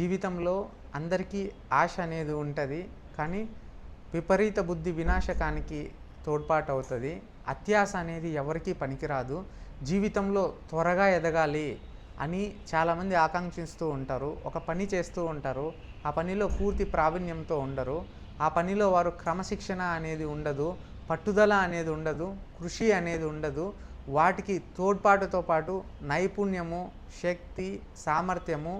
జీవితంలో అందరికీ ఆశ అనేది ఉంటుంది. కానీ విపరీత బుద్ధి వినాశకానికి తోడ్పాటవుతుంది. అత్యాశ అనేది ఎవరికీ పనికిరాదు. జీవితంలో త్వరగా ఎదగాలి అని చాలామంది ఆకాంక్షిస్తూ ఉంటారు. ఒక పని చేస్తూ ఉంటారు. ఆ పనిలో పూర్తి ప్రావీణ్యంతో ఉండరు. ఆ పనిలో వారు క్రమశిక్షణ అనేది ఉండదు, పట్టుదల అనేది ఉండదు, కృషి అనేది ఉండదు. వాటికి తోడ్పాటుతో పాటు నైపుణ్యము, శక్తి, సామర్థ్యము,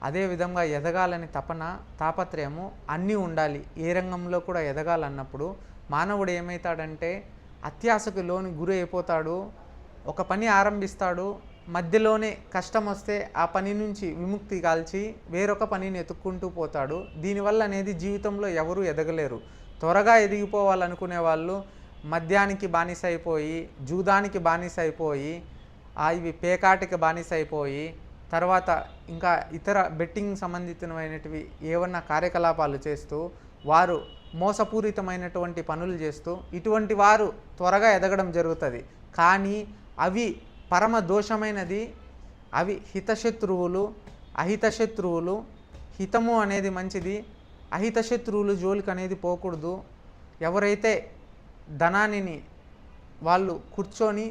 అదేవిధంగా ఎదగాలని తాపత్రయము అన్నీ ఉండాలి. ఏ రంగంలో కూడా ఎదగాలన్నప్పుడు మానవుడు ఏమవుతాడంటే అత్యాశకు లోని గురి అయిపోతాడు. ఒక పని ఆరంభిస్తాడు, మధ్యలోనే కష్టం వస్తే ఆ పని నుంచి విముక్తి కాల్చి వేరొక పనిని ఎత్తుక్కుంటూ పోతాడు. దీనివల్ల అనేది జీవితంలో ఎవరూ ఎదగలేరు. త్వరగా ఎదిగిపోవాలనుకునే వాళ్ళు మద్యానికి బానిస అయిపోయి, జూదానికి బానిస అయిపోయి, ఇవి పేకాటికి బానిస అయిపోయి, తర్వాత ఇంకా ఇతర బెట్టింగ్ సంబంధితమైనటివి ఏవన్నా కార్యకలాపాలు చేస్తూ వారు మోసపూరితమైనటువంటి పనులు చేస్తూ ఇటువంటి వారు త్వరగా ఎదగడం జరుగుతుంది. కానీ అవి పరమ దోషమైనది. అవి హితశత్రువులు, అహితశత్రువులు. హితము అనేది మంచిది, అహితశత్రువులు జోలికి అనేది పోకూడదు. ఎవరైతే ధనాన్ని వాళ్ళు కూర్చొని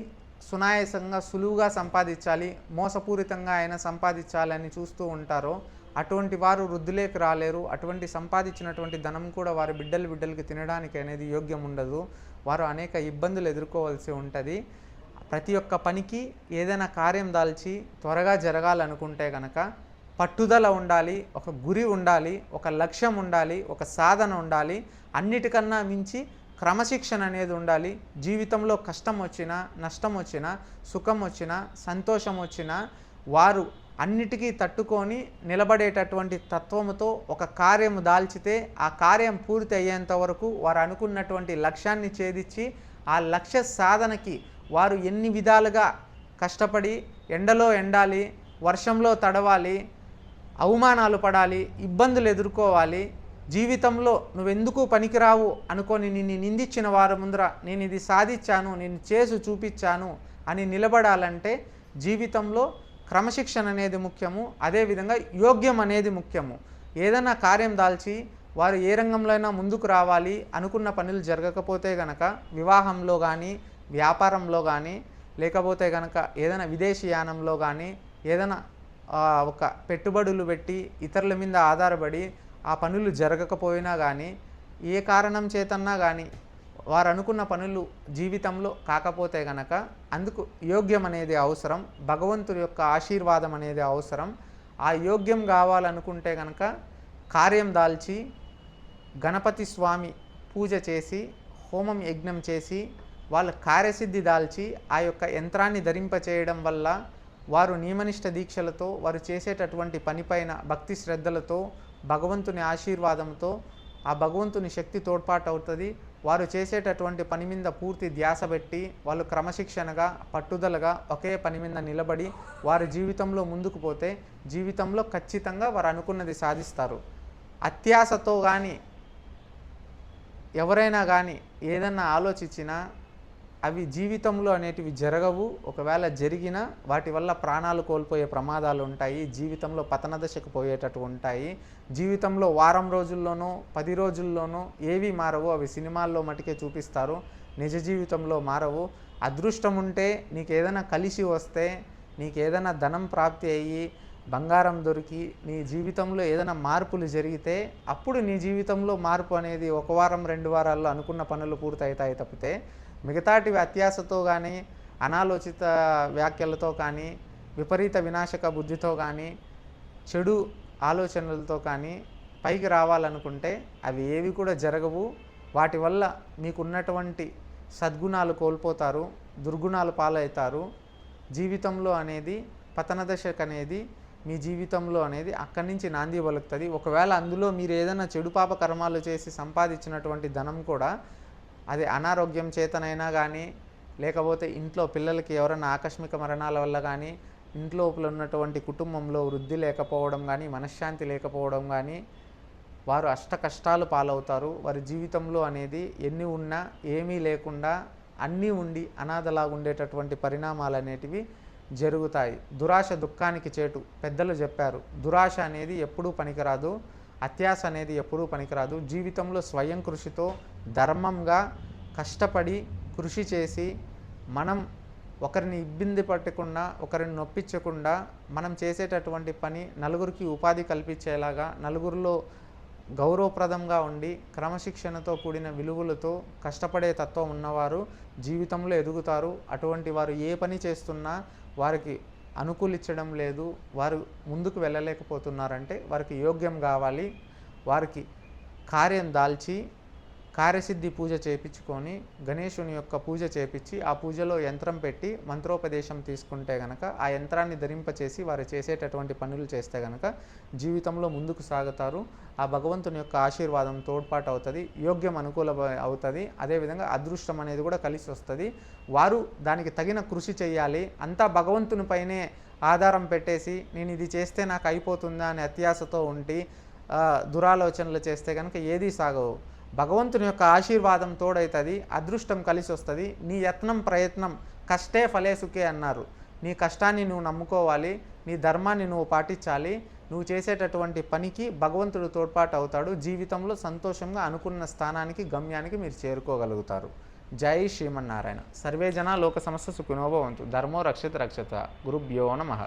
సునాయాసంగా సులువుగా సంపాదించాలి, మోసపూరితంగా అయినా సంపాదించాలని చూస్తూ ఉంటారో అటువంటి వారు వృద్ధిలోకి రాలేరు. అటువంటి సంపాదించినటువంటి ధనం కూడా వారి బిడ్డలకి తినడానికి అనేది యోగ్యం ఉండదు. వారు అనేక ఇబ్బందులు ఎదుర్కోవాల్సి ఉంటుంది. ప్రతి ఒక్క పనికి ఏదైనా కార్యం దాల్చి త్వరగా జరగాలనుకుంటే కనుక పట్టుదల ఉండాలి, ఒక గురి ఉండాలి, ఒక లక్ష్యం ఉండాలి, ఒక సాధన ఉండాలి. అన్నిటికన్నా మించి క్రమశిక్షణ అనేది ఉండాలి. జీవితంలో కష్టం వచ్చినా, నష్టం వచ్చినా, సుఖం వచ్చినా, సంతోషం వచ్చినా వారు అన్నిటికీ తట్టుకొని నిలబడేటటువంటి తత్వముతో ఒక కార్యము దాల్చితే ఆ కార్యం పూర్తి అయ్యేంత వరకు వారు అనుకున్నటువంటి లక్ష్యాన్ని ఛేదించి ఆ లక్ష్య సాధనకి వారు ఎన్ని విధాలుగా కష్టపడి ఎండలో ఎండాలి, వర్షంలో తడవాలి, అవమానాలు పడాలి, ఇబ్బందులు ఎదుర్కోవాలి. జీవితంలో నువ్వెందుకు పనికిరావు అనుకొని నిన్ను నిందించిన వారి ముందర నేను ఇది సాధించాను, నేను చేసి చూపించాను అని నిలబడాలంటే జీవితంలో క్రమశిక్షణ అనేది ముఖ్యము. అదేవిధంగా యోగ్యం అనేది ముఖ్యము. ఏదైనా కార్యం దాల్చి వారు ఏ రంగంలో అయినా ముందుకు రావాలి, అనుకున్న పనులు జరగకపోతే గనక వివాహంలో కానీ, వ్యాపారంలో కానీ, లేకపోతే కనుక ఏదైనా విదేశీయానంలో కానీ, ఏదైనా ఒక పెట్టుబడులు పెట్టి ఇతరుల మీద ఆధారపడి ఆ పనులు జరగకపోయినా కానీ, ఏ కారణం చేతన్నా కానీ వారు అనుకున్న పనులు జీవితంలో కాకపోతే గనక అందుకు యోగ్యం అనేది అవసరం. భగవంతుడి యొక్క ఆశీర్వాదం అనేది అవసరం. ఆ యోగ్యం కావాలనుకుంటే కనుక కార్యం దాల్చి గణపతి స్వామి పూజ చేసి, హోమం యజ్ఞం చేసి, వాళ్ళ కార్యసిద్ధి దాల్చి ఆ యొక్క యంత్రాన్ని ధరింపచేయడం వల్ల వారు నియమనిష్ట దీక్షలతో వారు చేసేటటువంటి పనిపైన భక్తి శ్రద్ధలతో భగవంతుని ఆశీర్వాదంతో ఆ భగవంతుని శక్తి తోడ్పాటు అవుతుంది. వారు చేసేటటువంటి పని మీద పూర్తి ధ్యాస పెట్టి వాళ్ళు క్రమశిక్షణగా, పట్టుదలగా ఒకే పని మీద నిలబడి వారి జీవితంలో ముందుకు పోతే జీవితంలో ఖచ్చితంగా వారు అనుకున్నది సాధిస్తారు. అత్యాశతో కానీ ఎవరైనా కానీ ఏదన్నా ఆలోచించినా అవి జీవితంలో అనేటివి జరగవు. ఒకవేళ జరిగినా వాటి వల్ల ప్రాణాలు కోల్పోయే ప్రమాదాలు ఉంటాయి. జీవితంలో పతన దశకు పోయేటట్టు ఉంటాయి. జీవితంలో వారం రోజుల్లోనో 10 రోజుల్లోనో ఏవి మారవు. అవి సినిమాల్లో మటుకే చూపిస్తారు, నిజ జీవితంలో మారవు. అదృష్టం ఉంటే నీకు ఏదైనా కలిసి వస్తే, నీకు ఏదైనా ధనం ప్రాప్తి అయ్యి బంగారం దొరికి నీ జీవితంలో ఏదైనా మార్పులు జరిగితే అప్పుడు నీ జీవితంలో మార్పు అనేది 1 వారం 2 వారాల్లో అనుకున్న పనులు పూర్తవుతాయి తప్పితే మిగతాటివి అత్యాశతో కానీ, అనాలోచిత వ్యాఖ్యలతో కానీ, విపరీత వినాశక బుద్ధితో కానీ, చెడు ఆలోచనలతో కానీ పైకి రావాలనుకుంటే అవి ఏవి కూడా జరగవు. వాటి వల్ల మీకున్నటువంటి సద్గుణాలు కోల్పోతారు, దుర్గుణాలు పాలవుతారు. జీవితంలో అనేది పతన దశకు అనేది మీ జీవితంలో అనేది అక్కడి నుంచి నాంది పలుకుతుంది. ఒకవేళ అందులో మీరు ఏదైనా చెడు పాప కర్మాలు చేసి సంపాదించినటువంటి ధనం కూడా అది అనారోగ్యం చేతనైనా కానీ, లేకపోతే ఇంట్లో పిల్లలకి ఎవరైనా ఆకస్మిక మరణాల వల్ల కానీ, ఇంట్లో ఉన్నటువంటి కుటుంబంలో వృద్ధి లేకపోవడం కానీ, మనశ్శాంతి లేకపోవడం కానీ వారు అష్ట కష్టాలు పాలవుతారు. వారి జీవితంలో అనేది ఎన్ని ఉన్నా ఏమీ లేకుండా అన్నీ ఉండి అనాథలాగా ఉండేటటువంటి పరిణామాలు అనేటివి జరుగుతాయి. దురాశ దుఃఖానికి చేటు. పెద్దలు చెప్పారు, దురాశ అనేది ఎప్పుడూ పనికిరాదు, అత్యాశ అనేది ఎప్పుడూ పనికిరాదు. జీవితంలో స్వయం కృషితో ధర్మంగా కష్టపడి కృషి చేసి మనం ఒకరిని ఇబ్బంది పట్టకుండా, ఒకరిని నొప్పించకుండా మనం చేసేటటువంటి పని నలుగురికి ఉపాధి కల్పించేలాగా, నలుగురిలో గౌరవప్రదంగా ఉండి క్రమశిక్షణతో కూడిన విలువలతో కష్టపడే తత్వం ఉన్నవారు జీవితంలో ఎదుగుతారు. అటువంటి వారు ఏ పని చేస్తున్నా వారికి అనుకూలించడం లేదు, వారు ముందుకు వెళ్ళలేకపోతున్నారంటే వారికి యోగ్యం కావాలి. వారికి కార్యం దాల్చి కార్యసిద్ధి పూజ చేయించుకొని గణేశుని యొక్క పూజ చేపించి ఆ పూజలో యంత్రం పెట్టి మంత్రోపదేశం తీసుకుంటే గనక ఆ యంత్రాన్ని ధరింపచేసి వారు చేసేటటువంటి పనులు చేస్తే గనక జీవితంలో ముందుకు సాగుతారు. ఆ భగవంతుని యొక్క ఆశీర్వాదం తోడ్పాటు అవుతుంది, యోగ్యం అనుకూల అవుతుంది. అదేవిధంగా అదృష్టం అనేది కూడా కలిసి వస్తుంది. వారు దానికి తగిన కృషి చేయాలి. అంతా భగవంతుని పైనే ఆధారం పెట్టేసి నేను ఇది చేస్తే నాకు అయిపోతుందా అనే అత్యాశతో ఉండి దురాలోచనలు చేస్తే కనుక ఏదీ సాగవు. భగవంతుని యొక్క ఆశీర్వాదం తోడవుతుంది, అదృష్టం కలిసి వస్తుంది. నీ యత్నం ప్రయత్నం కష్టే ఫలే సుఖే అన్నారు. నీ కష్టాన్ని నువ్వు నమ్ముకోవాలి, నీ ధర్మాన్ని నువ్వు పాటించాలి. నువ్వు చేసేటటువంటి పనికి భగవంతుడు తోడ్పాటు అవుతాడు. జీవితంలో సంతోషంగా అనుకున్న స్థానానికి గమ్యానికి మీరు చేరుకోగలుగుతారు. జై శ్రీమన్నారాయణ. సర్వే జనా లోక సమస్త సుఖినో భవంతు. ధర్మో రక్షిత రక్షత. గురుభ్యో నమః.